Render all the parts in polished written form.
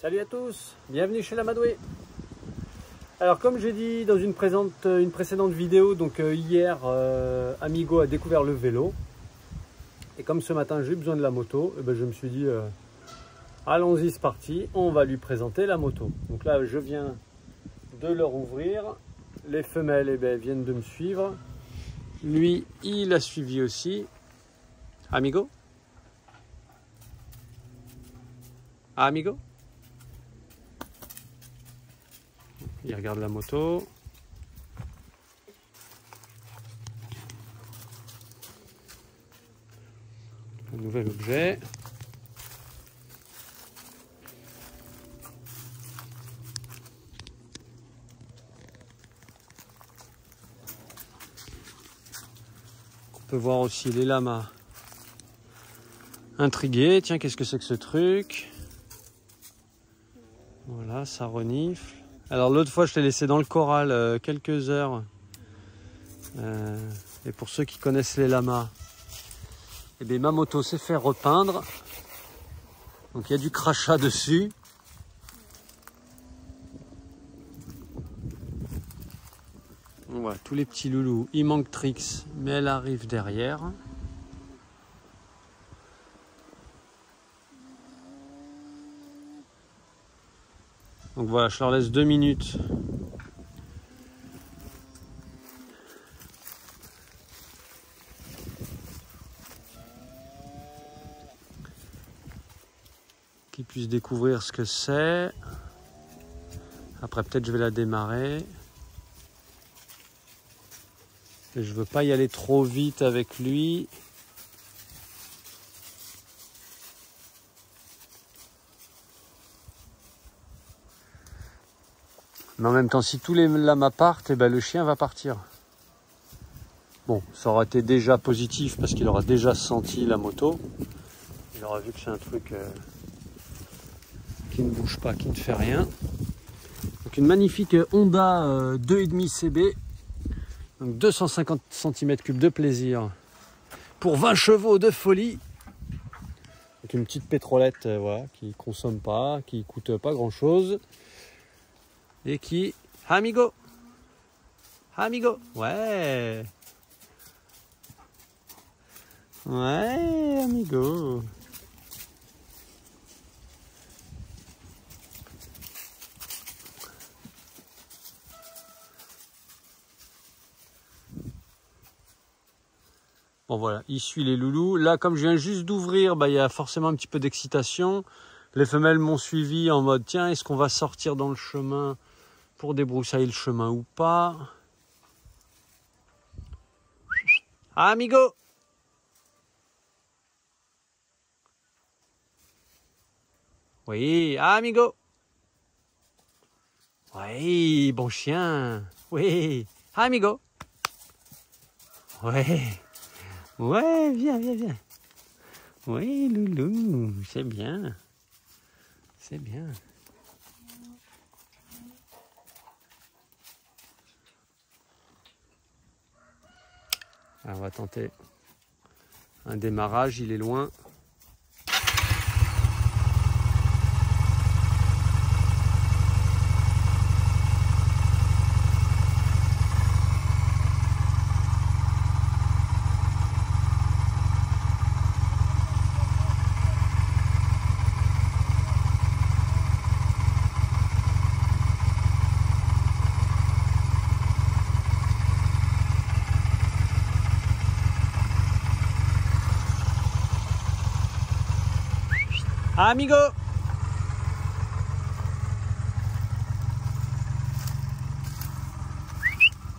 Salut à tous, bienvenue chez l'Amadoué. Alors comme j'ai dit dans une précédente vidéo, donc hier Amigo a découvert le vélo. Et comme ce matin j'ai eu besoin de la moto, et ben, je me suis dit allons-y, c'est parti, on va lui présenter la moto. Donc là je viens de leur ouvrir, les femelles eh ben, viennent de me suivre. Lui il a suivi aussi. Amigo? Amigo? Il regarde la moto. Un nouvel objet. On peut voir aussi les lamas intrigués. Tiens, qu'est-ce que c'est que ce truc? Voilà, ça renifle. Alors l'autre fois je l'ai laissé dans le corral quelques heures. Et pour ceux qui connaissent les lamas, eh bien, ma moto s'est fait repeindre. Donc il y a du crachat dessus. Voilà, tous les petits loulous. Il manque Trix, mais elle arrive derrière. Donc voilà, je leur laisse 2 minutes. Qu'ils puissent découvrir ce que c'est. Après peut-être je vais la démarrer. Et je veux pas y aller trop vite avec lui. Mais en même temps, si tous les lamas partent, eh ben, le chien va partir. Bon, ça aurait été déjà positif parce qu'il aura déjà senti la moto. Il aura vu que c'est un truc qui ne bouge pas, qui ne fait rien. Donc une magnifique Honda 2,5 CB. Donc 250 cm3 de plaisir. Pour 20 chevaux de folie. Donc une petite pétrolette voilà, qui ne consomme pas, qui ne coûte pas grand chose. Et qui... Amigo! Amigo! Ouais! Ouais, amigo! Bon voilà, il suit les loulous. Là, comme je viens juste d'ouvrir, bah, il y a forcément un petit peu d'excitation. Les femelles m'ont suivi en mode, tiens, est-ce qu'on va sortir dans le chemin pour débroussailler le chemin ou pas? Amigo! Oui, amigo! Oui, bon chien! Oui, amigo! Ouais, ouais, viens, viens, viens! Oui, loulou, c'est bien! C'est bien! Alors, on va tenter un démarrage, il est loin. Amigo!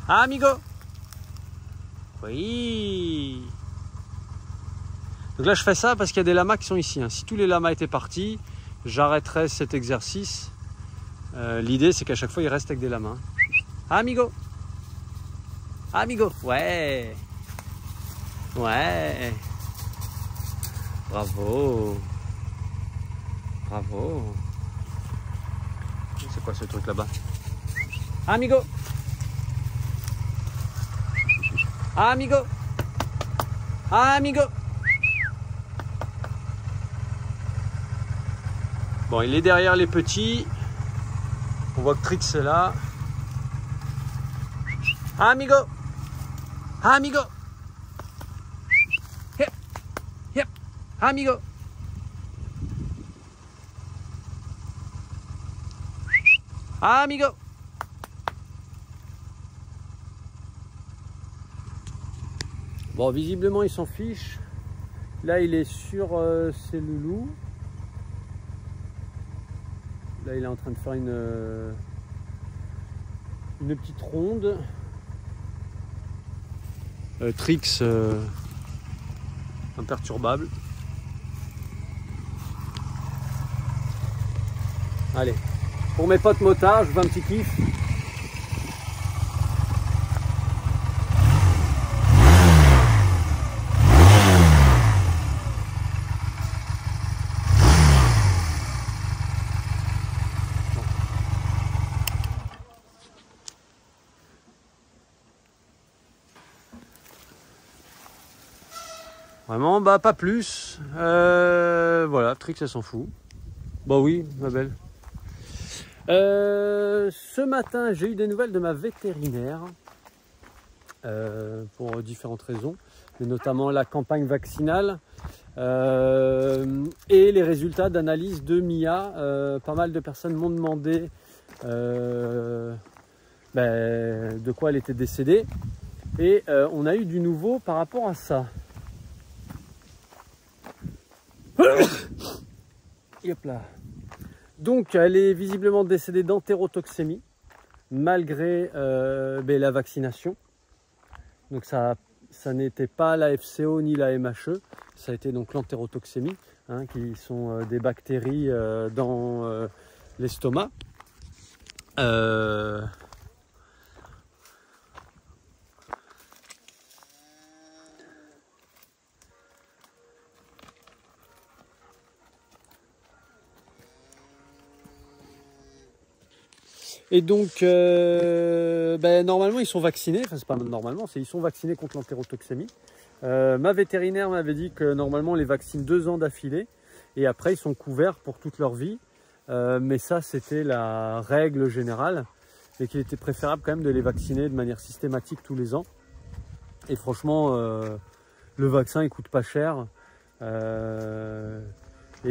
Amigo! Oui! Donc là je fais ça parce qu'il y a des lamas qui sont ici. Hein. Si tous les lamas étaient partis, j'arrêterais cet exercice. L'idée c'est qu'à chaque fois il reste avec des lamas. Amigo! Amigo! Ouais! Ouais! Bravo! Bravo! C'est quoi ce truc là-bas? Amigo! Amigo! Amigo! Bon, il est derrière les petits. On voit que Trix est là. Ah, amigo! Ah, amigo! Yep! Yep! Ah, amigo! Ah, amigo! Bon, visiblement, il s'en fiche. Là, il est sur ses loulous. Là, il est en train de faire une petite ronde. Trix, imperturbable. Allez, pour mes potes motards, je veux un petit kiff. Vraiment, bah pas plus. Voilà, Trix, elle s'en fout. Bah oui, ma belle. Ce matin, j'ai eu des nouvelles de ma vétérinaire pour différentes raisons, mais notamment la campagne vaccinale et les résultats d'analyse de Mia. Pas mal de personnes m'ont demandé de quoi elle était décédée et on a eu du nouveau par rapport à ça. Hop là. Donc elle est visiblement décédée d'entérotoxémie malgré la vaccination. Donc ça n'était pas la FCO ni la MHE, ça a été donc l'entérotoxémie, hein, qui sont des bactéries dans l'estomac. Et donc, normalement, ils sont vaccinés. Enfin, c'est pas normalement, ils sont vaccinés contre l'entérotoxémie. Ma vétérinaire m'avait dit que normalement, on les vaccine 2 ans d'affilée. Et après, ils sont couverts pour toute leur vie. Mais ça, c'était la règle générale. Et qu'il était préférable quand même de les vacciner de manière systématique tous les ans. Et franchement, le vaccin, il coûte pas cher. Et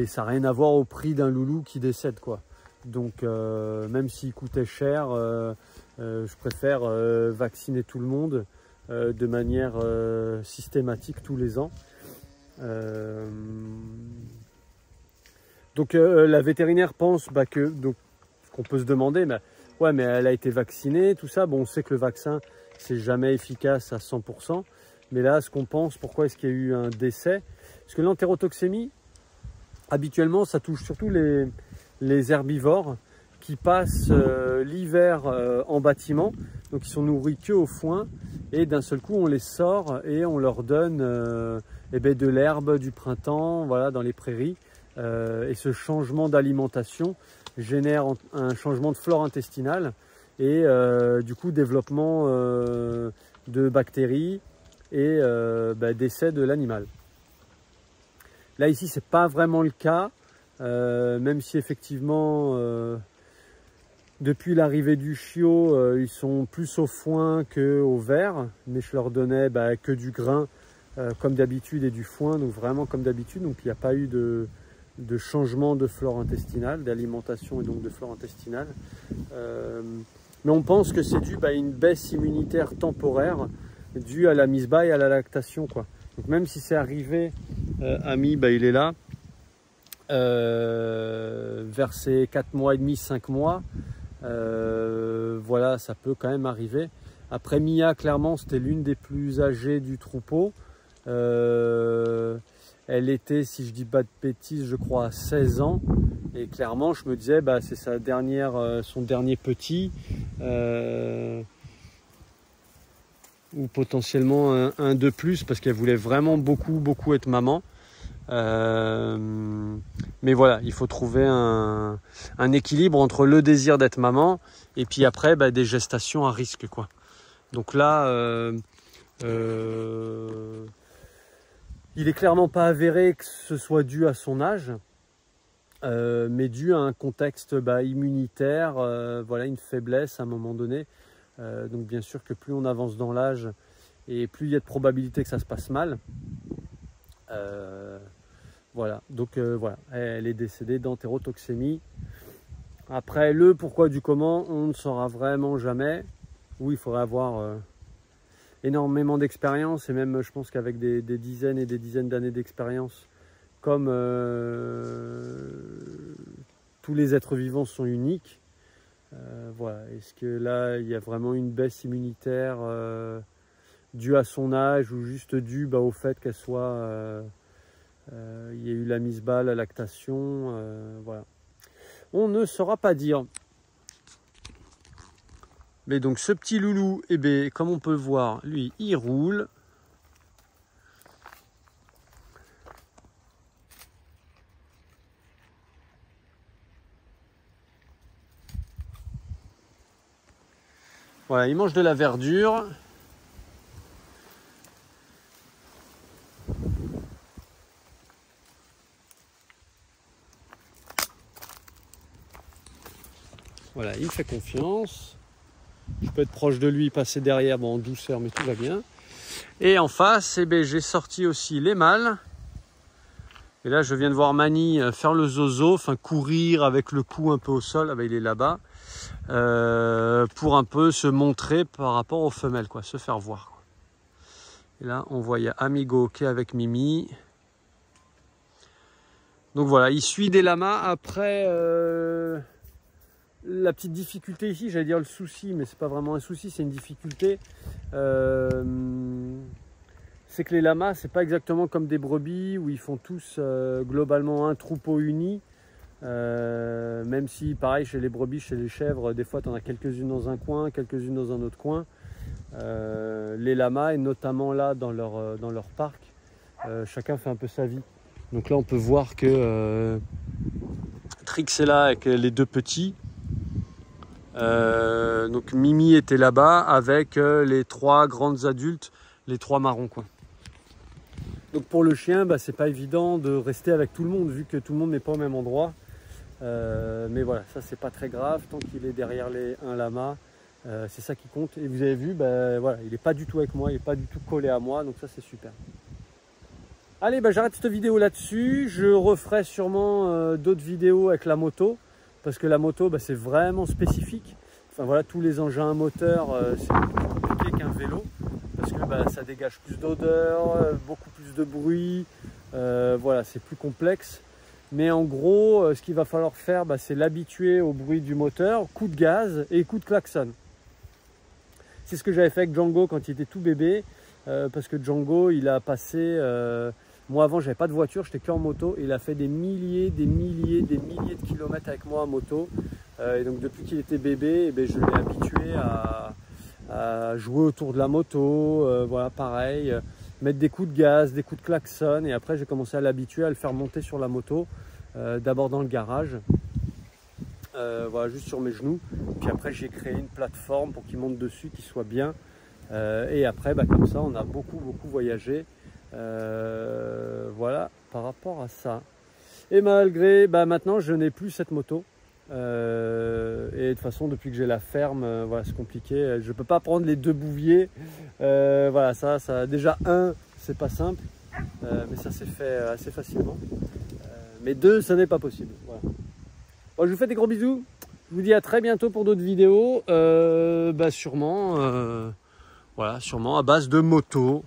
ça n'a rien à voir au prix d'un loulou qui décède, quoi. Donc même s'il coûtait cher, je préfère vacciner tout le monde de manière systématique tous les ans. Donc la vétérinaire pense qu'on peut se demander, ouais, mais elle a été vaccinée, tout ça. Bon, on sait que le vaccin, c'est jamais efficace à 100%. Mais là, ce qu'on pense, pourquoi est-ce qu'il y a eu un décès? Parce que l'entérotoxémie, habituellement, ça touche surtout les herbivores qui passent l'hiver en bâtiment, donc ils sont nourris que au foin, et d'un seul coup on les sort et on leur donne de l'herbe du printemps, voilà, dans les prairies, et ce changement d'alimentation génère un changement de flore intestinale et du coup développement de bactéries et décès de l'animal. Là ici c'est pas vraiment le cas. Même si effectivement depuis l'arrivée du chiot ils sont plus au foin qu'au vert, mais je leur donnais que du grain comme d'habitude et du foin, donc vraiment comme d'habitude, donc il n'y a pas eu de changement de flore intestinale, d'alimentation et donc de flore intestinale, mais on pense que c'est dû à une baisse immunitaire temporaire due à la mise bas et à la lactation, quoi. Donc même si c'est arrivé Ami, il est là vers ses 4 mois et demi, 5 mois, voilà, ça peut quand même arriver. Après Mia, clairement, c'était l'une des plus âgées du troupeau. Elle était, si je dis pas de bêtises, je crois à 16 ans. Et clairement, je me disais, c'est sa son dernier petit, ou potentiellement un de plus, parce qu'elle voulait vraiment beaucoup être maman. Mais voilà, il faut trouver un équilibre entre le désir d'être maman et puis après des gestations à risque, quoi. Donc là il est clairement pas avéré que ce soit dû à son âge, mais dû à un contexte immunitaire, voilà, une faiblesse à un moment donné. Donc bien sûr que plus on avance dans l'âge et plus il y a de probabilité que ça se passe mal. Voilà, donc voilà, elle est décédée d'entérotoxémie. Après, le pourquoi du comment, on ne saura vraiment jamais. Oui, il faudrait avoir énormément d'expérience, et même je pense qu'avec des dizaines et des dizaines d'années d'expérience, comme tous les êtres vivants sont uniques, voilà. Est-ce que là, il y a vraiment une baisse immunitaire due à son âge ou juste due au fait qu'elle soit... il y a eu la mise balle, la lactation, voilà. On ne saura pas dire. Mais donc ce petit loulou, eh bien, comme on peut le voir, lui, il roule. Voilà, il mange de la verdure. Voilà, il me fait confiance. Je peux être proche de lui, passer derrière, bon, en douceur, mais tout va bien. Et en face, eh bien, j'ai sorti aussi les mâles. Et là, je viens de voir Mani faire le zozo, enfin courir avec le cou un peu au sol. Ah ben, il est là-bas. Pour un peu se montrer par rapport aux femelles, quoi, se faire voir, quoi. Et là, on voit, il y a Amigo qui est avec Mimi. Donc voilà, il suit des lamas. Après, la petite difficulté ici, j'allais dire le souci, mais c'est pas vraiment un souci, c'est une difficulté. C'est que les lamas, c'est pas exactement comme des brebis où ils font tous globalement un troupeau uni. Même si, pareil, chez les brebis, chez les chèvres, des fois, tu en as quelques-unes dans un coin, quelques-unes dans un autre coin. Les lamas, et notamment là, dans leur parc, chacun fait un peu sa vie. Donc là, on peut voir que Trix est là avec les deux petits. Donc Mimi était là-bas avec les trois grandes adultes, les trois marrons, quoi. Donc pour le chien, c'est pas évident de rester avec tout le monde vu que tout le monde n'est pas au même endroit. Mais voilà, ça c'est pas très grave tant qu'il est derrière un lama, c'est ça qui compte. Et vous avez vu, voilà, il n'est pas du tout avec moi, il n'est pas du tout collé à moi, donc ça c'est super. Allez, j'arrête cette vidéo là-dessus. Je referai sûrement d'autres vidéos avec la moto, parce que la moto c'est vraiment spécifique. Enfin voilà, tous les engins à moteur, c'est plus compliqué qu'un vélo, parce que ça dégage plus d'odeur, beaucoup plus de bruit, voilà, c'est plus complexe. Mais en gros, ce qu'il va falloir faire, c'est l'habituer au bruit du moteur, coup de gaz et coup de klaxon. C'est ce que j'avais fait avec Django quand il était tout bébé, parce que Django, il a passé... moi avant, j'avais pas de voiture, j'étais que en moto, et il a fait des milliers de kilomètres avec moi en moto. Et donc depuis qu'il était bébé, je l'ai habitué à jouer autour de la moto, voilà, pareil, mettre des coups de gaz, des coups de klaxon, et après j'ai commencé à l'habituer à le faire monter sur la moto, d'abord dans le garage, voilà, juste sur mes genoux, puis après j'ai créé une plateforme pour qu'il monte dessus, qu'il soit bien, et après comme ça on a beaucoup voyagé, voilà, par rapport à ça. Et malgré, maintenant je n'ai plus cette moto. Et de toute façon, depuis que j'ai la ferme, voilà, c'est compliqué. Je peux pas prendre les deux bouviers. Voilà, ça déjà c'est pas simple, mais ça s'est fait assez facilement. Mais deux, ça n'est pas possible. Voilà. Bon, je vous fais des gros bisous. Je vous dis à très bientôt pour d'autres vidéos. Sûrement, voilà, sûrement à base de moto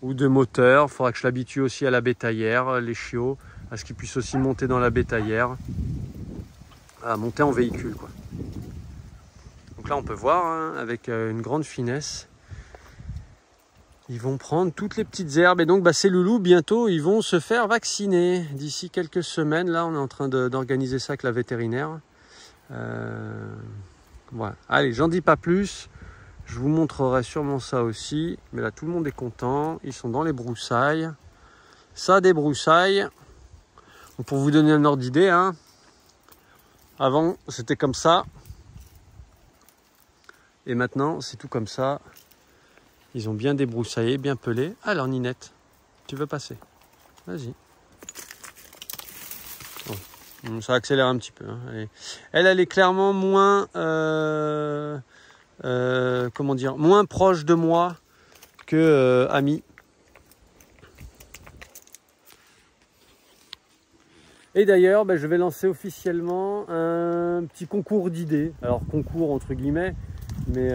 ou de moteur. Il faudra que je l'habitue aussi à la bétaillère, les chiots, à ce qu'ils puissent aussi monter dans la bétaillère, à monter en véhicule, quoi. Donc là on peut voir, hein, avec une grande finesse, ils vont prendre toutes les petites herbes. Et donc ces loulous, bientôt ils vont se faire vacciner d'ici quelques semaines. Là on est en train d'organiser ça avec la vétérinaire. Voilà. Allez, j'en dis pas plus, je vous montrerai sûrement ça aussi. Mais là tout le monde est content, ils sont dans les broussailles, ça débroussaille. Donc pour vous donner un ordre d'idée, hein, avant c'était comme ça, et maintenant c'est tout comme ça. Ils ont bien débroussaillé, bien pelé. Alors Ninette, tu veux passer? Vas-y. Ça accélère un petit peu. Hein. Elle est clairement moins, comment dire, moins proche de moi que Ami. Et d'ailleurs, je vais lancer officiellement un petit concours d'idées. Alors concours entre guillemets, mais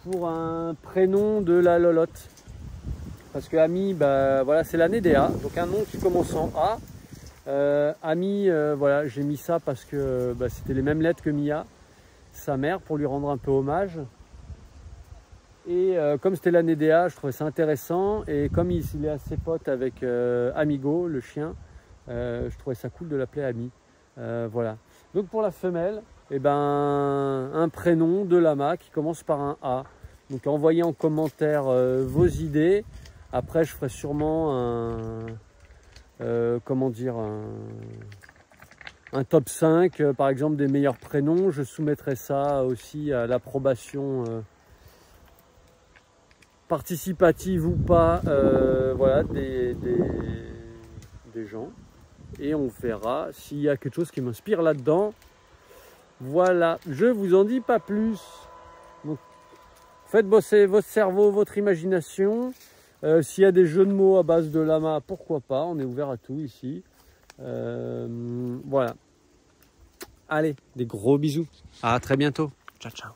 pour un prénom de la lolotte. Parce que Ami, voilà, c'est la Nédéa, donc un nom qui commence en A. Ami, voilà, j'ai mis ça parce que c'était les mêmes lettres que Mia, sa mère, pour lui rendre un peu hommage. Et comme c'était la Nédéa, je trouvais ça intéressant. Et comme il est assez pote avec Amigo, le chien, je trouvais ça cool de l'appeler Ami. Voilà. Donc pour la femelle, un prénom de lama qui commence par un A. Donc envoyez en commentaire vos idées. Après, je ferai sûrement comment dire, un top 5, par exemple, des meilleurs prénoms. Je soumettrai ça aussi à l'approbation participative ou pas, voilà, des gens. Et on verra s'il y a quelque chose qui m'inspire là-dedans. Voilà, je vous en dis pas plus. Donc, faites bosser votre cerveau, votre imagination. S'il y a des jeux de mots à base de lama, pourquoi pas, on est ouvert à tout ici. Voilà. Allez, des gros bisous. À très bientôt. Ciao, ciao.